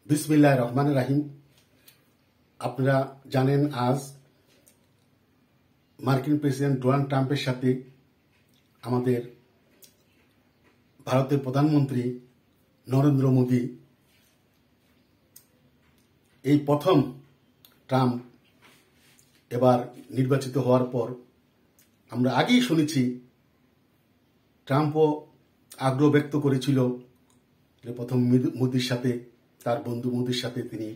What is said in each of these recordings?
বিসমিল্লাহির রহমানির রহিম। আপনারা জানেন আজ মার্কিন প্রেসিডেন্ট ডোনাল্ড ট্রাম্পের সাথে আমাদের ভারতের প্রধানমন্ত্রী নরেন্দ্র মোদী এই প্রথম ট্রাম্প এবার নির্বাচিত হওয়ার পর আমরা আগেই শুনেছি ট্রাম্পও আগ্রহ ব্যক্ত করেছিল যে প্রথম মোদির সাথে তার বন্ধু মোদির সাথে তিনি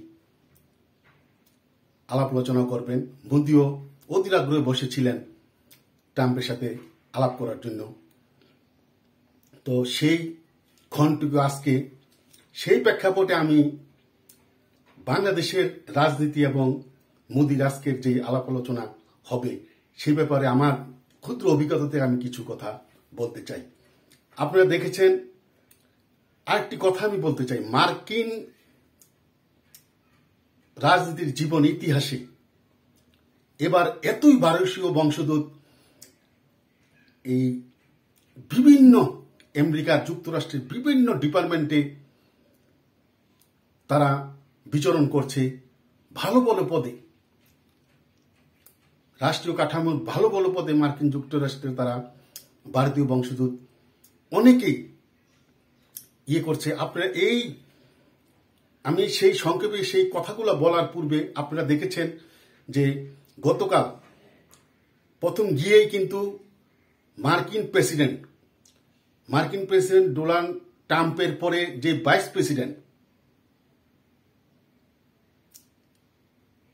আলাপ আলোচনা করবেন। মোদিও অধীর আগ্রহে বসেছিলেন ট্রাম্পের সাথে আলাপ করার জন্য। তো সেই ক্ষণটুকু আজকে সেই প্রেক্ষাপটে আমি বাংলাদেশের রাজনীতি এবং মোদির আজকের যে আলাপ আলোচনা হবে সেই ব্যাপারে আমার ক্ষুদ্র অভিজ্ঞতা থেকে আমি কিছু কথা বলতে চাই। আপনারা দেখেছেন, আরেকটি কথা আমি বলতে চাই, মার্কিন রাজনীতির জীবন ইতিহাসে এবার এতই ভারতীয় বংশোদ্ভূত এই বিভিন্ন আমেরিকা যুক্তরাষ্ট্রের বিভিন্ন ডিপার্টমেন্টে তারা বিচরণ করছে, ভালো ভালো পদে, রাষ্ট্রীয় কাঠামোর ভালো ভালো পদে মার্কিন যুক্তরাষ্ট্রের তারা ভারতীয় বংশোদ্ভূত অনেকেই করছে। আপনারা আমি সেই সংক্ষেপে সেই কথাগুলো বলার পূর্বে আপনারা দেখেছেন যে গতকাল প্রথম গিয়েই কিন্তু মার্কিন প্রেসিডেন্ট ডোনাল্ড ট্রাম্পের পরে যে ভাইস প্রেসিডেন্ট,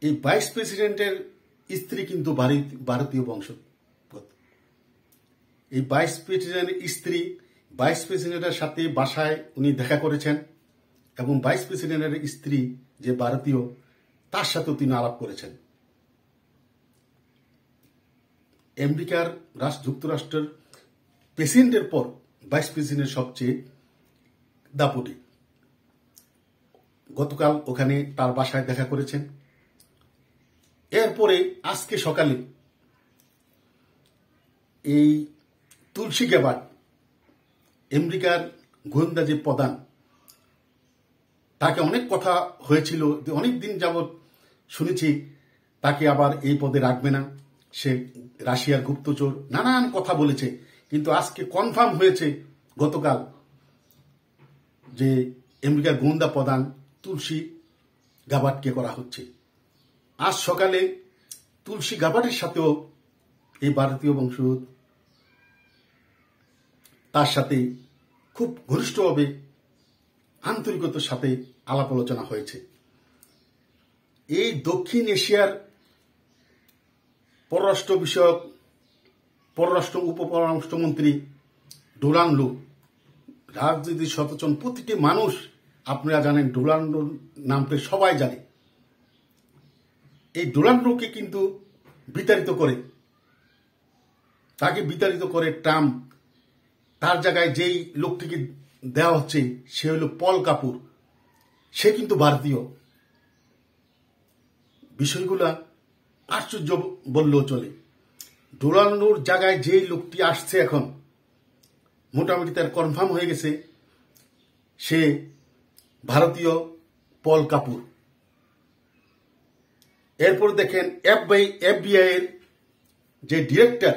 এই ভাইস প্রেসিডেন্টের স্ত্রী কিন্তু ভারতীয় বংশোদ্ভূত। এই ভাইস প্রেসিডেন্টের স্ত্রী ভাইস প্রেসিডেন্টের সাথে বাসায় উনি দেখা করেছেন এবং ভাইস প্রেসিডেন্টের স্ত্রী যে ভারতীয় তার সাথেও তিনি আলাপ করেছেন। আমেরিকার যুক্তরাষ্ট্রের প্রেসিডেন্টের পর ভাইস প্রেসিডেন্ট সবচেয়ে দাপটে। গতকাল ওখানে তার বাসায় দেখা করেছেন। এরপরে আজকে সকালে এই তুলসী গ্যাবার্ড, আমেরিকার গোয়েন্দা যে প্রধান, তাকে অনেক কথা হয়েছিল, অনেক দিন যাবৎ শুনেছি তাকে আবার এই পদে রাখবে না, সে রাশিয়ার গুপ্তচর, নানান কথা বলেছে। কিন্তু আজকে কনফার্ম হয়েছে গতকাল যে আমেরিকার গোয়েন্দা প্রধান তুলসী গ্যাবার্ডকে করা হচ্ছে। আজ সকালে তুলসী গ্যাবার্ডের সাথেও এই ভারতীয় বংশোদ্ভূত তার সাথে খুব ঘনিষ্ঠভাবে আন্তরিকতার সাথে আলাপ আলোচনা হয়েছে। এই দক্ষিণ এশিয়ার উপপররাষ্ট্রমন্ত্রী ডোনাল্ড ট্রাম্প রাজনীতির সচেতন প্রতিটি মানুষ, আপনারা জানেন ডোনাল্ড নামটা সবাই জানে। এই ডোনাল্ড ট্রাম্পকে কিন্তু তাকে বিতাড়িত করে ট্রাম্প। তার জায়গায় যেই লোকটিকে দেওয়া হচ্ছে সে হলো পল কাপুর, সে কিন্তু ভারতীয়। বিষয়গুলা আশ্চর্য বললেও চলে। ডোনাল্ডোর জায়গায় যেই লোকটি আসছে এখন মোটামুটি তার কনফার্ম হয়ে গেছে সে ভারতীয় পল কাপুর। এরপর দেখেন এফবিআই এর যে ডিরেক্টর,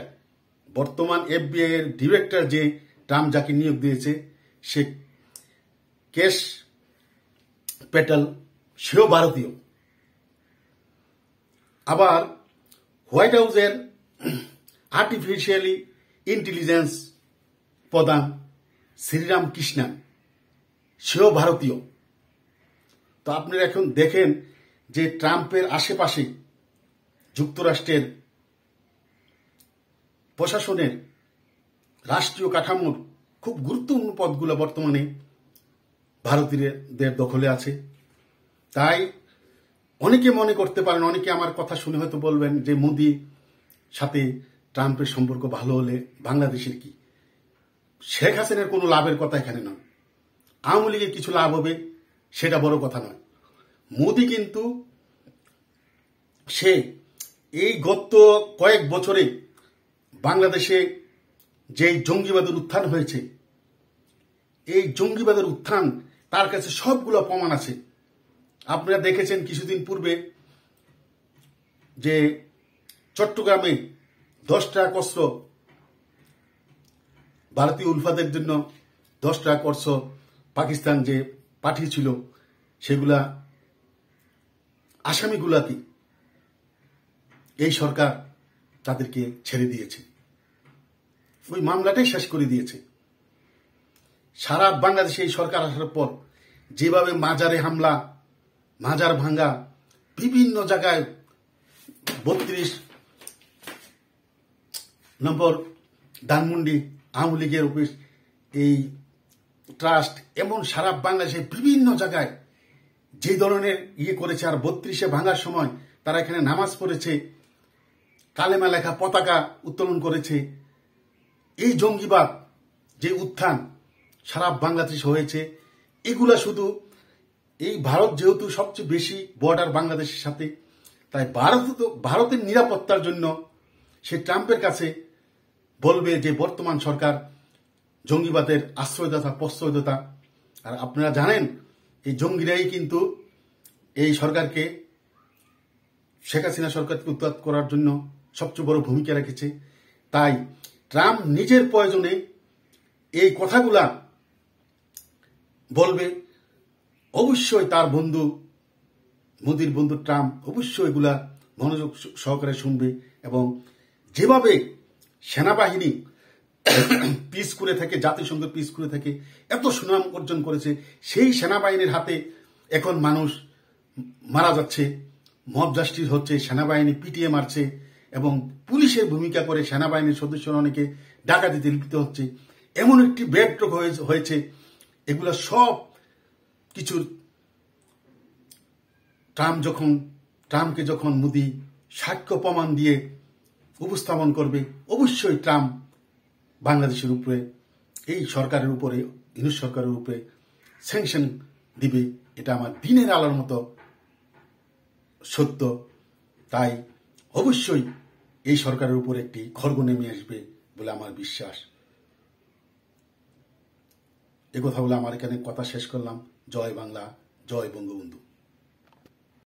বর্তমান এফবিআই এর ডিরেক্টর যে ট্রাম্প যাকে নিয়োগ দিয়েছে, সে কেশ প্যাটেল, সেও ভারতীয়। আবার হোয়াইট হাউসের আর্টিফিশিয়ালি ইন্টেলিজেন্স প্রধান শ্রীরাম কৃষ্ণন, সেও ভারতীয়। তো আপনারা এখন দেখেন যে ট্রাম্পের আশেপাশে যুক্তরাষ্ট্রের প্রশাসনের রাষ্ট্রীয় কাঠামোর খুব গুরুত্বপূর্ণ পদগুলো বর্তমানে ভারতীয়দের দখলে আছে। তাই অনেকে মনে করতে পারেন, অনেকে আমার কথা শুনে হয়তো বলবেন যে মোদি সাথে ট্রাম্পের সম্পর্ক ভালো হলে বাংলাদেশের কি? শেখ হাসিনার কোনো লাভের কথা এখানে নয়, আওয়ামী লীগের কিছু লাভ হবে সেটা বড় কথা নয়। মোদি কিন্তু সে এই গত কয়েক বছরে বাংলাদেশে যেই জঙ্গিবাদের উত্থান হয়েছে, এই জঙ্গিবাদের উত্থান তার কাছে সবগুলো প্রমাণ আছে। আপনারা দেখেছেন কিছুদিন পূর্বে যে চট্টগ্রামে 10 টাকা কষ্ট ভারতীয় উলফাদের জন্য 10 টাকা কষ্ট পাকিস্তান যে পাঠিয়েছিল, সেগুলা আসামিগুলাকে এই সরকার তাদেরকে ছেড়ে দিয়েছে, ওই মামলাটাই শেষ করে দিয়েছে। সারা বাংলাদেশে এই সরকার আসার পর যেভাবে মাজারে হামলা, মাজার ভাঙ্গা, বিভিন্ন জায়গায় 32 নম্বর ধানমন্ডি আওয়ামী লীগের অফিস, এই ট্রাস্ট, এমন সারা বাংলাদেশে বিভিন্ন জায়গায় যে ধরনের করেছে। আর 32-এ ভাঙার সময় তারা এখানে নামাজ পড়েছে, কালেমা লেখা পতাকা উত্তোলন করেছে। এই জঙ্গিবাদ যে উত্থান সারা বাংলাদেশ হয়েছে, এগুলা শুধু এই ভারত যেহেতু সবচেয়ে বেশি বর্ডার বাংলাদেশের সাথে, তাই ভারতের নিরাপত্তার জন্য সে ট্রাম্পের কাছে বলবে যে বর্তমান সরকার জঙ্গিবাদের আশ্রয়দাতা, প্রশ্রয়দাতা। আর আপনারা জানেন এই জঙ্গিরাই কিন্তু এই সরকারকে, শেখ হাসিনা সরকারকে উৎখাত করার জন্য সবচেয়ে বড় ভূমিকা রেখেছে। তাই ট্রাম্প নিজের প্রয়োজনে এই কথাগুলা বলবে, অবশ্যই তার বন্ধু মোদির বন্ধু ট্রাম্প অবশ্যই এগুলা মনোযোগ সহকারে শুনবে। এবং যেভাবে সেনাবাহিনী পিস করে থাকে, জাতিসংঘ পিস করে থাকে, এত সুনাম অর্জন করেছে, সেই সেনাবাহিনীর হাতে এখন মানুষ মারা যাচ্ছে, মব জাস্টিস হচ্ছে, সেনাবাহিনী পিটিয়ে মারছে এবং পুলিশের ভূমিকা করে সেনাবাহিনীর সদস্যরা অনেকে ডাকাতিতে লিপ্ত হচ্ছে। এমন একটি ব্যাকড্রপ হয়েছে। এগুলা সব কিছুর ট্রাম্পকে যখন মোদি সাক্ষ্য প্রমাণ দিয়ে উপস্থাপন করবে, অবশ্যই ট্রাম্প বাংলাদেশের উপরে, এই সরকারের উপরে, ইউনূস সরকারের উপরে স্যাংশন দিবে। এটা আমার দিনের আলোর মতো সত্য। তাই অবশ্যই এই সরকারের উপর একটি খড়গ নেমে আসবে বলে আমার বিশ্বাস। এ কথা বলে আমার এখানে কথা শেষ করলাম। জয় বাংলা, জয় বঙ্গবন্ধু।